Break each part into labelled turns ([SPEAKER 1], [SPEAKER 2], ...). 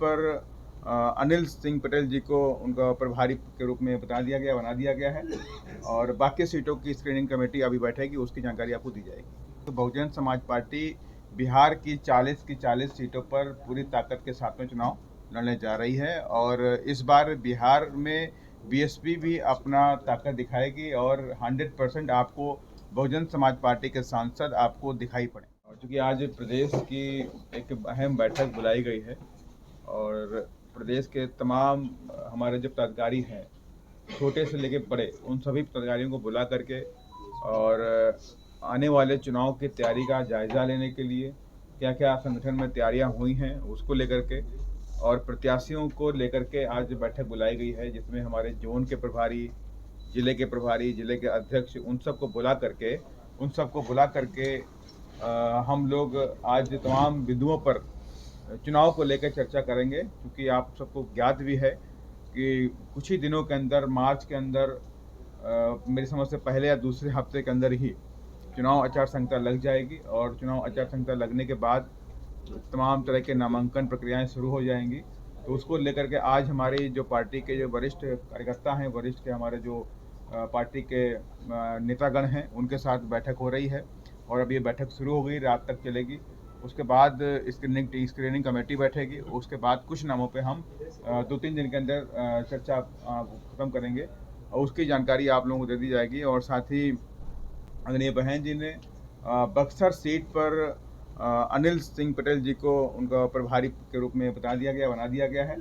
[SPEAKER 1] पर अनिल सिंह पटेल जी को उनका प्रभारी के रूप में बना दिया गया है और बाकी सीटों की स्क्रीनिंग कमेटी अभी बैठेगी, उसकी जानकारी आपको दी जाएगी। तो बहुजन समाज पार्टी बिहार की 40 सीटों पर पूरी ताकत के साथ में चुनाव लड़ने जा रही है और इस बार बिहार में बीएसपी भी अपना ताकत दिखाएगी और 100% आपको बहुजन समाज पार्टी के सांसद आपको दिखाई पड़े। और चूँकि आज प्रदेश की एक अहम बैठक बुलाई गई है और प्रदेश के तमाम हमारे जो पदाधिकारी हैं, छोटे से लेकर बड़े, उन सभी पदाधिकारियों को बुला करके और आने वाले चुनाव की तैयारी का जायज़ा लेने के लिए क्या क्या संगठन में तैयारियां हुई हैं उसको लेकर के और प्रत्याशियों को लेकर के आज बैठक बुलाई गई है, जिसमें हमारे जोन के प्रभारी, जिले के अध्यक्ष, उन सबको बुला करके हम लोग आज तमाम बिंदुओं पर चुनाव को लेकर चर्चा करेंगे। क्योंकि आप सबको ज्ञात भी है कि कुछ ही दिनों के अंदर, मार्च के अंदर, मेरी समझ से पहले या दूसरे हफ्ते के अंदर ही चुनाव आचार संहिता लग जाएगी और चुनाव आचार संहिता लगने के बाद तमाम तरह के नामांकन प्रक्रियाएं शुरू हो जाएंगी। तो उसको लेकर के आज हमारी जो पार्टी के जो वरिष्ठ कार्यकर्ता हैं, वरिष्ठ के हमारे जो पार्टी के नेतागण हैं, उनके साथ बैठक हो रही है और अब ये बैठक शुरू हो गई, रात तक चलेगी। उसके बाद स्क्रीनिंग कमेटी बैठेगी। उसके बाद कुछ नामों पे हम 2-3 दिन के अंदर चर्चा खत्म करेंगे और उसकी जानकारी आप लोगों को दे दी जाएगी। और साथ ही आदरणीय बहन जी ने बक्सर सीट पर अनिल सिंह पटेल जी को उनका प्रभारी के रूप में बना दिया गया है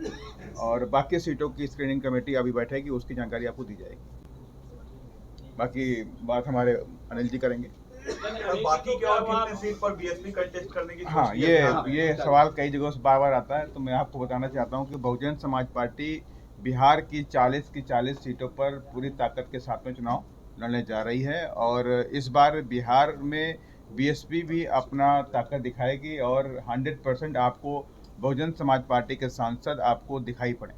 [SPEAKER 1] और बाकी सीटों की स्क्रीनिंग कमेटी अभी बैठेगी, उसकी जानकारी आपको दी जाएगी। बाकी बात हमारे अनिल जी करेंगे।
[SPEAKER 2] बाकी क्या और कितने सीट पर बीएसपी कंटेस्ट करने की?
[SPEAKER 1] हाँ, ये सवाल कई जगहों से बार बार आता है, तो मैं आपको बताना चाहता हूँ कि बहुजन समाज पार्टी बिहार की 40 सीटों पर पूरी ताकत के साथ में चुनाव लड़ने जा रही है और इस बार बिहार में बीएसपी भी अपना ताकत दिखाएगी और 100% आपको बहुजन समाज पार्टी के सांसद आपको दिखाई पड़े।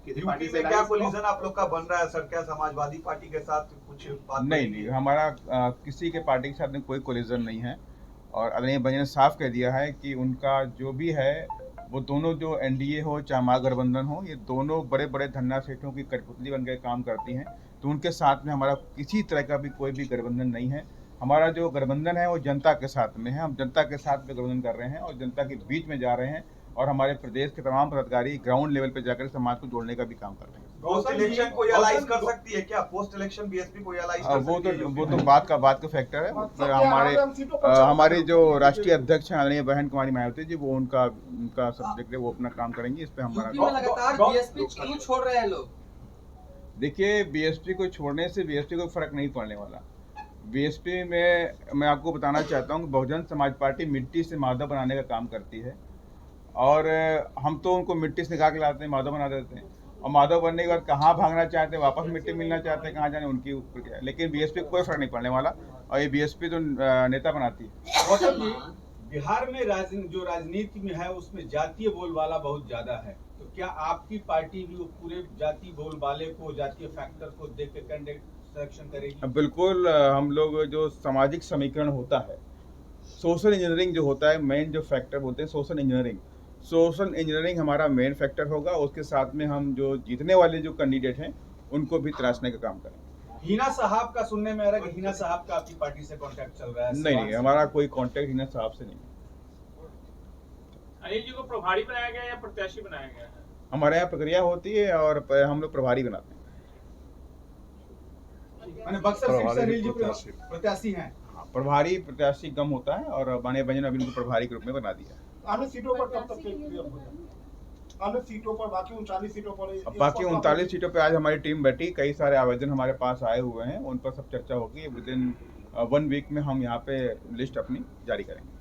[SPEAKER 2] यूपी में क्या कोलिजन आप लोग का बन रहा है सर? क्या समाजवादी पार्टी के साथ कुछ बात?
[SPEAKER 1] नहीं, हमारा किसी के पार्टी के साथ में कोई कोलिजन नहीं है और आदरणीय बहन ने साफ कह दिया है कि उनका जो भी है वो दोनों, जो एनडीए हो चाहे महागठबंधन हो, ये दोनों बड़े बड़े धन्ना सेठों की कठपुतली बन के काम करती हैं। तो उनके साथ में हमारा किसी तरह का भी कोई भी गठबंधन नहीं है। हमारा जो गठबंधन है वो जनता के साथ में है। हम जनता के साथ में गठबंधन कर रहे हैं और जनता के बीच में जा रहे हैं और हमारे प्रदेश के तमाम पदाधिकारी ग्राउंड लेवल पर जाकर समाज को जोड़ने का भी काम कर रहे हैं।
[SPEAKER 2] पोस्ट इलेक्शन को एलाइज कर सकती है क्या? पोस्ट इलेक्शन बीएसपी को एलाइज कर सकती है?
[SPEAKER 1] वो तो बात का फैक्टर है। हमारे जो राष्ट्रीय अध्यक्ष हैं आदरणीय बहन कुमारी मायावती जी, वो उनका सब्जेक्ट है, वो अपना काम करेंगे। इस पे हमारा
[SPEAKER 3] लगातार बीएसपी क्यों छोड़ रहे हैं लोग?
[SPEAKER 1] देखिए, बीएसपी को छोड़ने से बीएसपी को फर्क नहीं पड़ने वाला। बीएसपी में मैं आपको बताना चाहता हूँ कि बहुजन समाज पार्टी मिट्टी से माधव बनाने का काम करती है और हम तो उनको मिट्टी से निकाल के लाते हैं, माधव बना देते हैं और माधव बनने के बाद कहाँ भागना चाहते हैं, वापस मिट्टी मिलना चाहते हैं, कहाँ जाने उनकी प्रक्रिया। लेकिन बीएसपी को कोई फर्क नहीं पड़ने वाला और ये बीएसपी तो नेता बनाती है।
[SPEAKER 4] गौतम जी, बिहार में जो राजनीति में है उसमें जातीय बोलबाला बहुत ज्यादा है, तो क्या आपकी पार्टी भी वो पूरे जातीय बोलबाले को, जातीय फैक्टर को देख के कैंडिडेट सिलेक्शन करेगी?
[SPEAKER 1] बिल्कुल। हम लोग जो सामाजिक समीकरण होता है, सोशल इंजीनियरिंग जो होता है, मेन जो फैक्टर बोलते हैं सोशल इंजीनियरिंग हमारा मेन फैक्टर होगा। उसके साथ में हम जो जीतने वाले जो कैंडिडेट हैं उनको भी तराशने का काम करेंगे।
[SPEAKER 4] हिना साहब का सुनने में आ रहा है कि हिना साहब का आपकी पार्टी से कांटेक्ट चल रहा है?
[SPEAKER 1] नहीं, हमारा कोई कांटेक्ट हिना साहब से नहीं।
[SPEAKER 5] अनिल जी को प्रभारी बनाया गया या प्रत्याशी बनाया गया है?
[SPEAKER 1] हमारे यहाँ प्रक्रिया होती है और हम लोग प्रभारी बनाते हैं।
[SPEAKER 4] बक्सर सीट से अनिल जी प्रत्याशी हैं?
[SPEAKER 1] प्रभारी प्रत्याशी कम होता है और माननीय बहन ने अभी उनको प्रभारी के रूप में बना दिया।
[SPEAKER 6] अन्य सीटों पर कब तक अन्य सीटों पर बाकी 39 सीटों पर
[SPEAKER 1] बाकी 39 सीटों पे आज हमारी टीम बैठी। कई सारे आवेदन हमारे पास आए हुए हैं, उन पर सब चर्चा होगी। विदिन 1 वीक में हम यहाँ पे लिस्ट अपनी जारी करेंगे।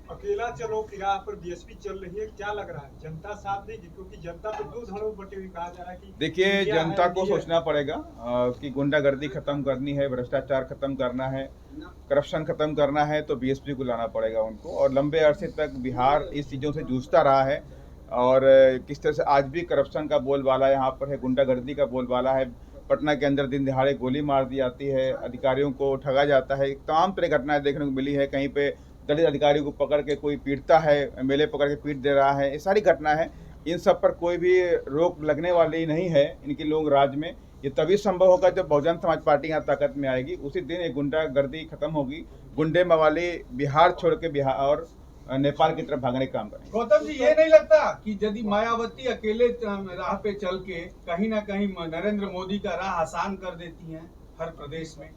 [SPEAKER 7] अकेला चलो फिरा पर बीएसपी चल रही है, क्या लग रहा है? जनता साथ देगी? क्योंकि जनता तो 2 धड़ों बटे हुई कहा जा रहा है कि
[SPEAKER 1] देखिए, जनता को सोचना पड़ेगा कि गुंडागर्दी खत्म करनी है, भ्रष्टाचार खत्म करना है, करप्शन खत्म करना है, तो बीएसपी को लाना पड़ेगा उनको। और लंबे अरसे तक बिहार इस चीज़ों से जूझता रहा है और किस तरह से आज भी करप्शन का बोलबाला यहाँ पर है, गुंडागर्दी का बोलबाला है। पटना के अंदर दिन दिहाड़े गोली मार दी जाती है, अधिकारियों को ठगा जाता है, तमाम तरह घटनाएं देखने को मिली है। कहीं पे दलित अधिकारी को पकड़ के कोई पीटता है, एमएलए पकड़ के पीट दे रहा है, ये सारी घटना है। इन सब पर कोई भी रोक लगने वाली नहीं है इनके लोग राज्य में। ये तभी संभव होगा जब बहुजन समाज पार्टी यहाँ ताकत में आएगी, उसी दिन ये गुंडागर्दी खत्म होगी, गुंडे मवाली बिहार छोड़ के बिहार और नेपाल की तरफ भागने का काम करेंगे।
[SPEAKER 4] गौतम जी, ये नहीं लगता कि यदि मायावती अकेले राह पे चल के कहीं ना कहीं नरेंद्र मोदी का राह आसान कर देती हैं हर प्रदेश में?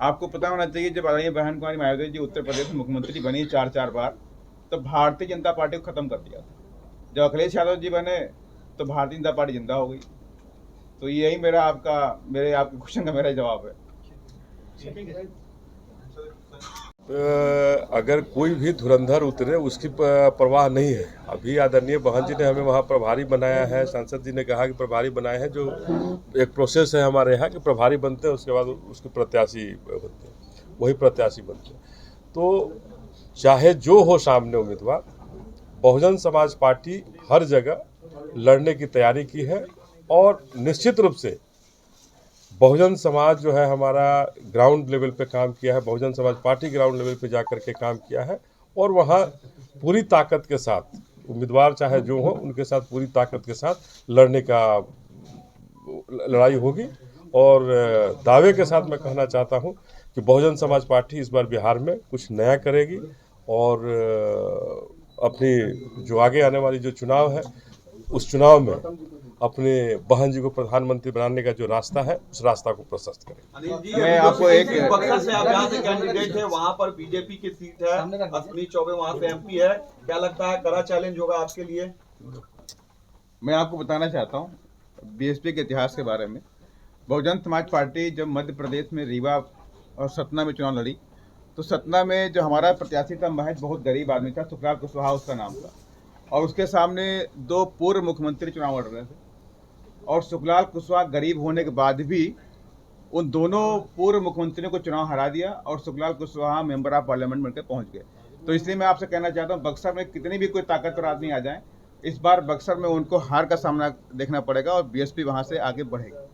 [SPEAKER 1] आपको पता होना चाहिए, जब आदरणीय बहन कुमारी मायावती जी उत्तर प्रदेश में मुख्यमंत्री बनी 4 बार, तो भारतीय जनता पार्टी को खत्म कर दिया था। जब अखिलेश यादव जी बने तो भारतीय जनता पार्टी जिंदा हो गई। तो यही मेरे आपके क्वेश्चन का मेरा जवाब है।
[SPEAKER 8] अगर कोई भी धुरंधर उतरे उसकी परवाह नहीं है। अभी आदरणीय बहन जी ने हमें वहाँ प्रभारी बनाया है, सांसद जी ने कहा कि प्रभारी बनाए हैं, जो एक प्रोसेस है हमारे यहाँ कि प्रभारी बनते हैं, उसके बाद उसके प्रत्याशी बनते हैं, वही प्रत्याशी बनते हैं। तो चाहे जो हो सामने उम्मीदवार, बहुजन समाज पार्टी हर जगह लड़ने की तैयारी की है और निश्चित रूप से बहुजन समाज जो है हमारा ग्राउंड लेवल पे काम किया है, Bahujan Samaj party ground level पे जा कर के काम किया है और वहाँ पूरी ताकत के साथ उम्मीदवार चाहे जो हो उनके साथ पूरी ताकत के साथ लड़ाई होगी। और दावे के साथ मैं कहना चाहता हूँ कि बहुजन समाज पार्टी इस बार बिहार में कुछ नया करेगी और अपनी जो आगे आने वाली जो चुनाव है उस चुनाव में अपने बहन जी को प्रधानमंत्री बनाने का जो रास्ता है उस रास्ता को प्रशस्त करें।
[SPEAKER 2] अनिल जी,
[SPEAKER 1] मैं आपको एक
[SPEAKER 2] बक्सर से आप यहाँ से कैंडिडेट है, वहाँ पर बीजेपी की सीट है, अश्विनी चौबे वहाँ से एमपी है, क्या लगता है कड़ा चैलेंज होगा आपके लिए?
[SPEAKER 1] मैं आपको बताना चाहता हूँ बीएसपी के इतिहास के बारे में। बहुजन समाज पार्टी जब मध्य प्रदेश में रीवा और सतना में चुनाव लड़ी, तो सतना में जो हमारा प्रत्याशी था महज बहुत गरीब आदमी था, सुखलाल कुशवाहा उसका नाम था, और उसके सामने 2 पूर्व मुख्यमंत्री चुनाव लड़ रहे थे। और सुखलाल कुशवाहा गरीब होने के बाद भी उन दोनों पूर्व मुख्यमंत्रियों को चुनाव हरा दिया और Sukhlal Kushwaha member of parliament बनकर पहुंच गए। तो इसलिए मैं आपसे कहना चाहता हूं, बक्सर में कितनी भी कोई ताकतवर आदमी आ जाए, इस बार बक्सर में उनको हार का सामना देखना पड़ेगा और बीएसपी वहां से आगे बढ़ेगी।